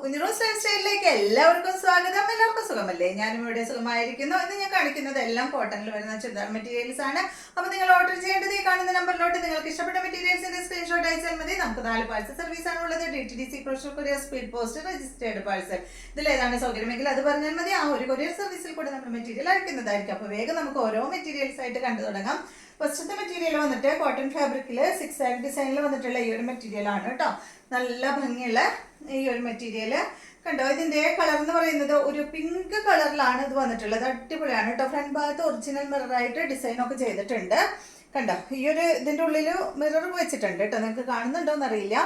കുഞ്ഞിറോസ് life സ്റ്റൈലിലേക്ക് എല്ലാവർക്കും സ്വാഗതം. എല്ലാവർക്കും സുഖമല്ലേ? ഞാനും ഇവിടെ സുഖമായിരിക്കുന്നു. ഇന്ന് ഞാൻ കാണിക്കുന്നത് എല്ലാം കോട്ടണിൽ വരുന്ന ചുരിദാർ മെറ്റീരിയൽസ് ആണ്. അപ്പോൾ നിങ്ങൾ ഓർഡർ ചെയ്യേണ്ടത് ഈ കാണുന്ന നമ്പറിലോട്ട് നിങ്ങൾക്ക് ഇഷ്ടപ്പെട്ട മെറ്റീരിയൽസിന്റെ സ്ക്രീൻഷോട്ട് അയച്ചാൽ മതി. നമുക്ക് 4 പാഴ്സൽ സർവീസ് ആണ് ഉള്ളത്. DTDC, crucial courier, speed post, registered parcel. ഇതിൽ ഏതാണ് സൗകര്യമെങ്കിൽ അത് പറഞ്ഞാൽ മതി. ആ ഒരു കൊറിയർ സർവീസിൽ കൂടെ നമ്മൾ മെറ്റീരിയൽ അയക്കുന്നതായിരിക്കും. അപ്പോൾ വേഗം നമുക്ക് ഓരോ മെറ്റീരിയൽസ് ആയിട്ട് കണ്ടു തുടങ്ങാം. ഫസ്റ്റത്തെ മെറ്റീരിയൽ വന്നിട്ട് കോട്ടൺ ഫാബ്രിക്കിൽ 6 ആഗ് ഡിസൈനിൽ വന്നിട്ടുള്ള ഈ ഒരു മെറ്റീരിയൽ ആണ് കേട്ടോ. നല്ല ഭംഗിയുള്ള ഈ ഒരു മെറ്റീരിയൽ കണ്ടോ. ഇതിന്റെ കളർ എന്ന് പറയുന്നത് ഒരു പിങ്ക് കളറിലാണ് ഇത് വന്നിട്ടുള്ളത്. അടിപൊളിയാണ് കേട്ടോ. ഫ്രണ്ട് ഭാഗത്ത് ഒറിജിനൽ മിററായിട്ട് ഡിസൈൻ ഒക്കെ ചെയ്തിട്ടുണ്ട് കണ്ടോ. ഈ ഒരു ഇതിന്റെ ഉള്ളിൽ മിറർ വെച്ചിട്ടുണ്ട് കേട്ടോ. നിങ്ങൾക്ക് കാണുന്നുണ്ടോന്ന് അറിയില്ല.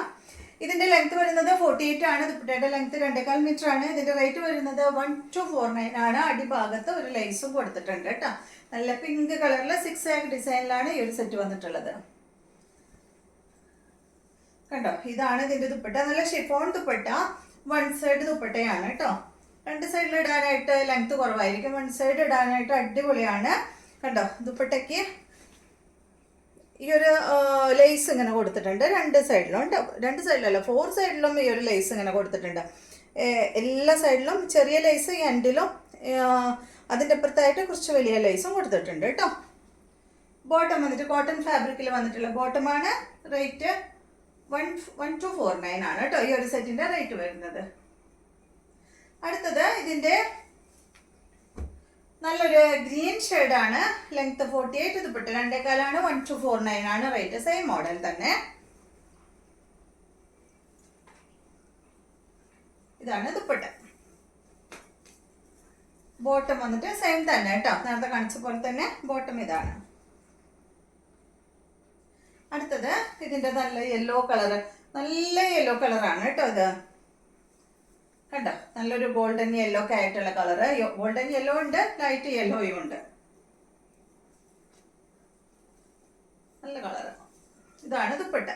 ഇതിന്റെ ലെങ്ത് വരുന്നത് 48 ആണ്. ദുപ്പട്ടയുടെ ലെങ്ത് 2.25 മീറ്റർ ആണ്. ഇതിന്റെ റേറ്റ് വരുന്നത് 1249 ആണ്. അടിഭാഗത്ത് ഒരു ലൈസും കൊടുത്തിട്ടുണ്ട് കേട്ടോ. നല്ല പിങ്ക് കളറിൽ 6 ആഗ് ഡിസൈനിലാണ് ഈ ഒരു സെറ്റ് വന്നിട്ടുള്ളത് കണ്ടോ. ഇതാണ് ഇതിന്റെ ദുപ്പട്ട. നല്ല ഷിഫോൺ ദുപ്പട്ട. 1 സൈഡ് ദുപ്പട്ടയാണ് കേട്ടോ. 2 സൈഡിൽ ഇടാനായിട്ട് ലെങ്ത് കുറവായിരിക്കും. 1 സൈഡ് ഇടാനായിട്ട് അടിപൊളിയാണ് കണ്ടോ. ദുപ്പട്ടയ്ക്ക് ഈ ഒരു ലേസ് ഇങ്ങനെ കൊടുത്തിട്ടുണ്ട് 2 സൈഡിലും. 2 സൈഡിലല്ല, 4 സൈഡിലും ഈ ഒരു ലേസ് ഇങ്ങനെ കൊടുത്തിട്ടുണ്ട്. എല്ലാ സൈഡിലും ചെറിയ ലേസ്, എൻഡിലും അതിൻ്റെ അപ്പുറത്തായിട്ട് കുറച്ച് വലിയ ലേസും കൊടുത്തിട്ടുണ്ട് കേട്ടോ. ബോട്ടം വന്നിട്ട് കോട്ടൺ ഫാബ്രിക്കിൽ വന്നിട്ടുള്ള ബോട്ടമാണ്. റേറ്റ് 1249 ആണ് കേട്ടോ ഈ ഒരു സെറ്റിന്റെ റേറ്റ് വരുന്നത്. അടുത്തത് ഇതിന്റെ നല്ലൊരു ഗ്രീൻ ഷെയ്ഡാണ്. ലെങ്ത് 48, ദുപ്പട്ട 2.25 1249 ആണ് റേറ്റ്. സെയിം മോഡൽ തന്നെ. ഇതാണ് ദുപ്പട്ട. ബോട്ടം വന്നിട്ട് സെയിം തന്നെ കേട്ടോ. നേരത്തെ കാണിച്ച പോലെ തന്നെ ബോട്ടം ഇതാണ്. അടുത്തത് ഇതിന്റെ നല്ല യെല്ലോ കളറ്. നല്ല യെല്ലോ കളറാണ് കേട്ടോ ഇത് കണ്ടോ. നല്ലൊരു ഗോൾഡൻ യെല്ലോ ഒക്കെ ആയിട്ടുള്ള കളറ്. ഗോൾഡൻ യെല്ലോ ഉണ്ട്, ലൈറ്റ് യെല്ലോയും ഉണ്ട്. നല്ല കളറ്. ഇതാണ് ദുപ്പട്ട.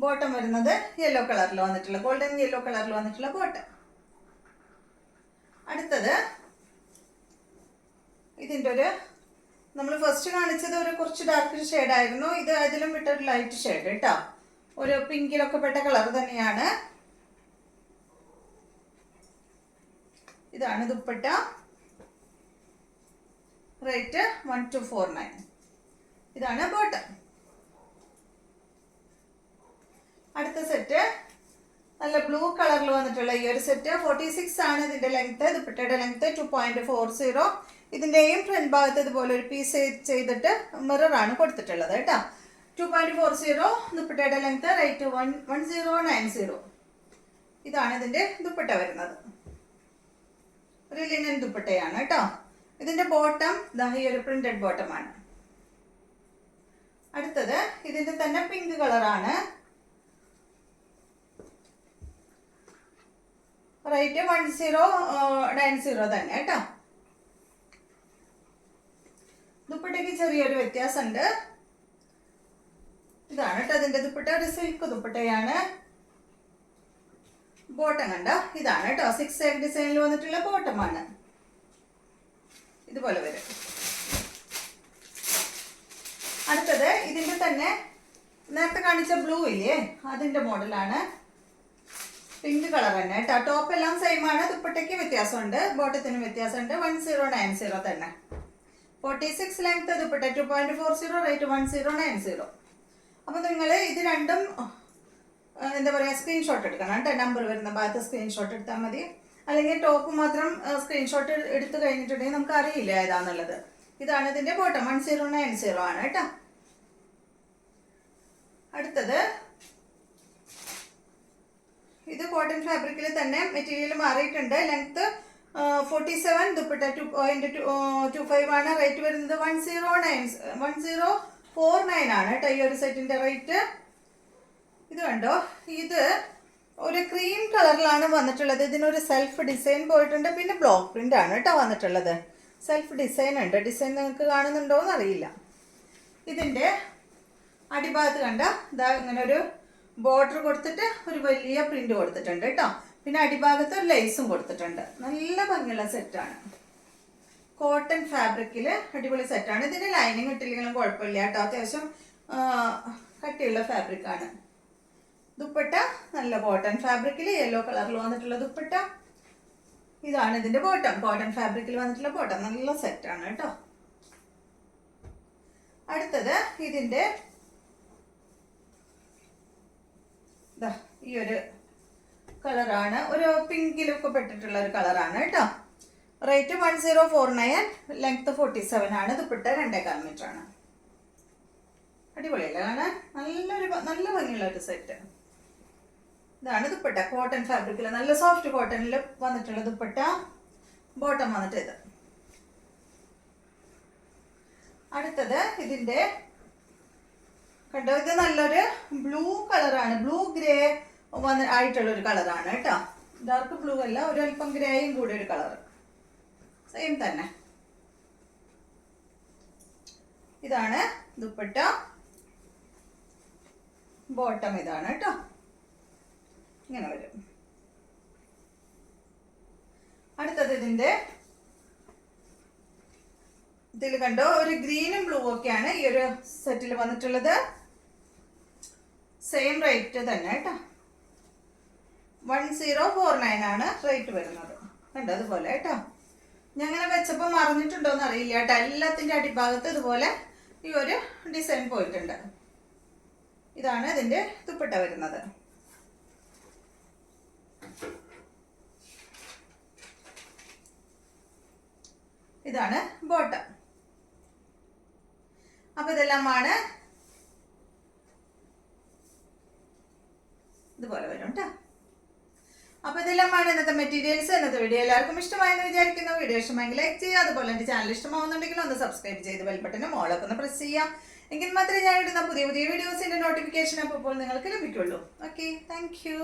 ബോട്ടം വരുന്നത് യെല്ലോ കളറിൽ വന്നിട്ടുള്ള, ഗോൾഡൻ യെല്ലോ കളറിൽ വന്നിട്ടുള്ള ബോട്ടം. അടുത്തത് ഇതിൻ്റെ ഒരു നമ്മൾ ഫസ്റ്റ് കാണിച്ചത് ഒരു കുറച്ച് ഡാർക്ക് ഷെയ്ഡ് ആയിരുന്നു. ഇത് അതിലും വിട്ടൊരു ലൈറ്റ് ഷെയ്ഡ് കേട്ടോ. ഒരു പിങ്കിലൊക്കെ പെട്ട കളർ തന്നെയാണ്. ഇതാണ് ദുപ്പട്ട. റേറ്റ് 1249. ഇതാണ് ബോട്ടം. അടുത്ത സെറ്റ് നല്ല ബ്ലൂ കളറിൽ വന്നിട്ടുള്ള ഈ ഒരു സെറ്റ് 46 ആണ് ഇതിന്റെ ലെങ്ത്. ദുപ്പട്ടയുടെ ലെങ്ത് 2.40. ഇതിന്റെയും ഫ്രണ്ട് ഭാഗത്ത് ഇതുപോലെ ഒരു പീസ് ചെയ്തിട്ട് മിറർ ആണ് കൊടുത്തിട്ടുള്ളത് കേട്ടോ. 2.40 ദുപ്പട്ടയുടെ ലെങ്ത്. റേറ്റ് 1090. ഇതാണ് ഇതിന്റെ ദുപ്പട്ട വരുന്നത്. ഒരു ലിനൻ ദുപ്പട്ടയാണ് കേട്ടോ. ഇതിന്റെ ബോട്ടം ഈ ഒരു പ്രിന്റഡ് ബോട്ടമാണ്. അടുത്തത് ഇതിന്റെ തന്നെ പിങ്ക് കളറാണ്. റേറ്റ് 1090 തന്നെ കേട്ടോ. ദുപ്പട്ടയ്ക്ക് ചെറിയൊരു വ്യത്യാസമുണ്ട്. ഇതാണ് കേട്ടോ അതിന്റെ ദുപ്പട്ട. ഒരു സിൽക്ക് ദുപ്പട്ടയാണ്. ബോട്ടം കണ്ടോ. ഇതാണ് കേട്ടോ 6 ആഗ് ഡിസൈനിൽ വന്നിട്ടുള്ള ബോട്ടമാണ്. ഇതുപോലെ വരും. അടുത്തത് ഇതിന്റെ തന്നെ നേരത്തെ കാണിച്ച ബ്ലൂ ഇല്ലേ, അതിന്റെ മോഡലാണ്. പിങ്ക് കളർ തന്നെ കേട്ടോ. ടോപ്പ് എല്ലാം സെയിം ആണ്. ദുപ്പട്ടയ്ക്ക് വ്യത്യാസമുണ്ട്, ബോട്ടത്തിന് വ്യത്യാസമുണ്ട്. 1090 തന്നെ. 46 ലെങ്ത് ദുപ്പട്ട. 2.40 റേറ്റ് 1090. അപ്പൊ നിങ്ങൾ ഇത് രണ്ടും എന്താ പറയാ സ്ക്രീൻഷോട്ട് എടുക്കണം കേട്ടോ. നമ്പർ വരുന്ന ഭാഗത്ത് സ്ക്രീൻഷോട്ട് എടുത്താൽ മതി. അല്ലെങ്കിൽ ടോപ്പ് മാത്രം സ്ക്രീൻഷോട്ട് എടുത്തു കഴിഞ്ഞിട്ടുണ്ടെങ്കിൽ നമുക്ക് അറിയില്ല ഏതാന്നുള്ളത്. ഇതാണ് ഇതിന്റെ ബോട്ടം. 1090 ആണ് കേട്ടോ. അടുത്തത് ഇത് കോട്ടൺ ഫാബ്രിക്കിൽ തന്നെ മെറ്റീരിയൽ മാറിയിട്ടുണ്ട്. ലെങ്ത് 47, ദുപ്പട്ട 2.25 ആണ്. റേറ്റ് വരുന്നത് 1049 ആണ് കേട്ടോ ഈ ഒരു സെറ്റിന്റെ റേറ്റ്. ഇത് കണ്ടോ. ഇത് ഒരു ക്രീം കളറിലാണ് വന്നിട്ടുള്ളത്. ഇതിനൊരു സെൽഫ് ഡിസൈൻ പോയിട്ടുണ്ട്. പിന്നെ ബ്ലോക്ക് പ്രിന്റ് ആണ് കേട്ടോ വന്നിട്ടുള്ളത്. സെൽഫ് ഡിസൈൻ ഉണ്ട്. ഡിസൈൻ നിങ്ങൾക്ക് കാണുന്നുണ്ടോ എന്ന് അറിയില്ല. ഇതിന്റെ അടിഭാഗത്ത് കണ്ട ഇതാ ഇങ്ങനെ ഒരു ബോർഡർ കൊടുത്തിട്ട് ഒരു വലിയ പ്രിന്റ് കൊടുത്തിട്ടുണ്ട് കേട്ടോ. പിന്നെ അടിഭാഗത്ത് ഒരു ലേസും കൊടുത്തിട്ടുണ്ട്. നല്ല ഭംഗിയുള്ള സെറ്റാണ്. കോട്ടൺ ഫാബ്രിക്കിൽ അടിപൊളി സെറ്റാണ്. ഇതിന് ലൈനിങ് ഇട്ടില്ലെങ്കിലും കുഴപ്പമില്ല കേട്ടോ. അത്യാവശ്യം കട്ടിയുള്ള ഫാബ്രിക്കാണ്. ദുപ്പട്ട നല്ല കോട്ടൺ ഫാബ്രിക്കിൽ യെല്ലോ കളറിൽ വന്നിട്ടുള്ള ദുപ്പട്ട. ഇതാണ് ഇതിന്റെ ബോട്ടം, കോട്ടൺ ഫാബ്രിക്കിൽ വന്നിട്ടുള്ള ബോട്ടം. നല്ല സെറ്റാണ് കേട്ടോ. അടുത്തത് ഇതിന്റെ ഈ ഒരു കളറാണ്, ഒരു പിങ്കിലൊക്കെ പെട്ടിട്ടുള്ള ഒരു കളറാണ് കേട്ടോ. റേറ്റ് 1049, ലെങ്ത് 47 ആണ്. ദുപ്പട്ട 2.25 മീറ്റർ ആണ്. അടിപൊളിയല്ലേ കാണാൻ? നല്ല ഭംഗിയുള്ള ഒരു സെറ്റ്. ഇതാണ് ദുപ്പട്ട, കോട്ടൺ ഫാബ്രിക്കിൽ നല്ല സോഫ്റ്റ് കോട്ടണിൽ വന്നിട്ടുള്ള ദുപ്പട്ട. ബോട്ടം വന്നിട്ട് ഇത്. അടുത്തത് ഇതിന്റെ കണ്ടോ, ഇത് നല്ലൊരു ബ്ലൂ കളറാണ്, ബ്ലൂ ഗ്രേ ആയിട്ടുള്ള ഒരു കളറാണ് കേട്ടോ. ഡാർക്ക് ബ്ലൂ അല്ല, ഒരു അല്പം ഗ്രേയും കൂടി ഒരു കളർ, സെയിം തന്നെ. ഇതാണ് ദുപ്പട്ട, ബോട്ടം ഇതാണ് കേട്ടോ. ഇങ്ങനെ വരും. അടുത്തത് ഇതിന്റെ ഇതിൽ കണ്ടോ, ഒരു ഗ്രീനും ബ്ലൂ ഒക്കെയാണ് ഈ ഒരു സെറ്റിൽ വന്നിട്ടുള്ളത്. സെയിം റേറ്റ് തന്നെ കേട്ടോ. 1049 ആണ് റേറ്റ് വരുന്നത്. കണ്ടോ അതുപോലെ കേട്ടോ. ഞാൻ അങ്ങനെ വെച്ചപ്പോൾ മറിഞ്ഞിട്ടുണ്ടോയെന്ന് അറിയില്ല കേട്ടോ. എല്ലാത്തിൻ്റെ അടിഭാഗത്ത് ഇതുപോലെ ഈ ഒരു ഡിസൈൻ പോയിട്ടുണ്ട്. ഇതാണ് ഇതിൻ്റെ ദുപ്പട്ട വരുന്നത്. ഇതാണ് ബോട്ടം. അപ്പോൾ ഇതെല്ലാമാണ് ഇതുപോലെ വരും കേട്ടോ. അപ്പോൾ ഇതെല്ലാമാണ് ഇന്നത്തെ മെറ്റീരിയൽസ്. ഇന്നത്തെ വീഡിയോ എല്ലാവർക്കും ഇഷ്ടമായെന്ന് വിചാരിക്കുന്നു. വീഡിയോ ഇഷ്ടമായെങ്കിൽ ലൈക്ക് ചെയ്യുക. അതുപോലെ എൻ്റെ ചാനൽ ഇഷ്ടമാവുന്നുണ്ടെങ്കിൽ ഒന്ന് സബ്സ്ക്രൈബ് ചെയ്ത് ബെൽ ബട്ടനും ഓളൊക്കെ ഒന്ന് പ്രസ് ചെയ്യാം. എങ്കിൽ മാത്രമേ ഞാൻ ഇടുന്ന പുതിയ വീഡിയോസിൻ്റെ നോട്ടിഫിക്കേഷൻ അപ്പോൾ നിങ്ങൾക്ക് ലഭിക്കുള്ളൂ. Okay, thank you.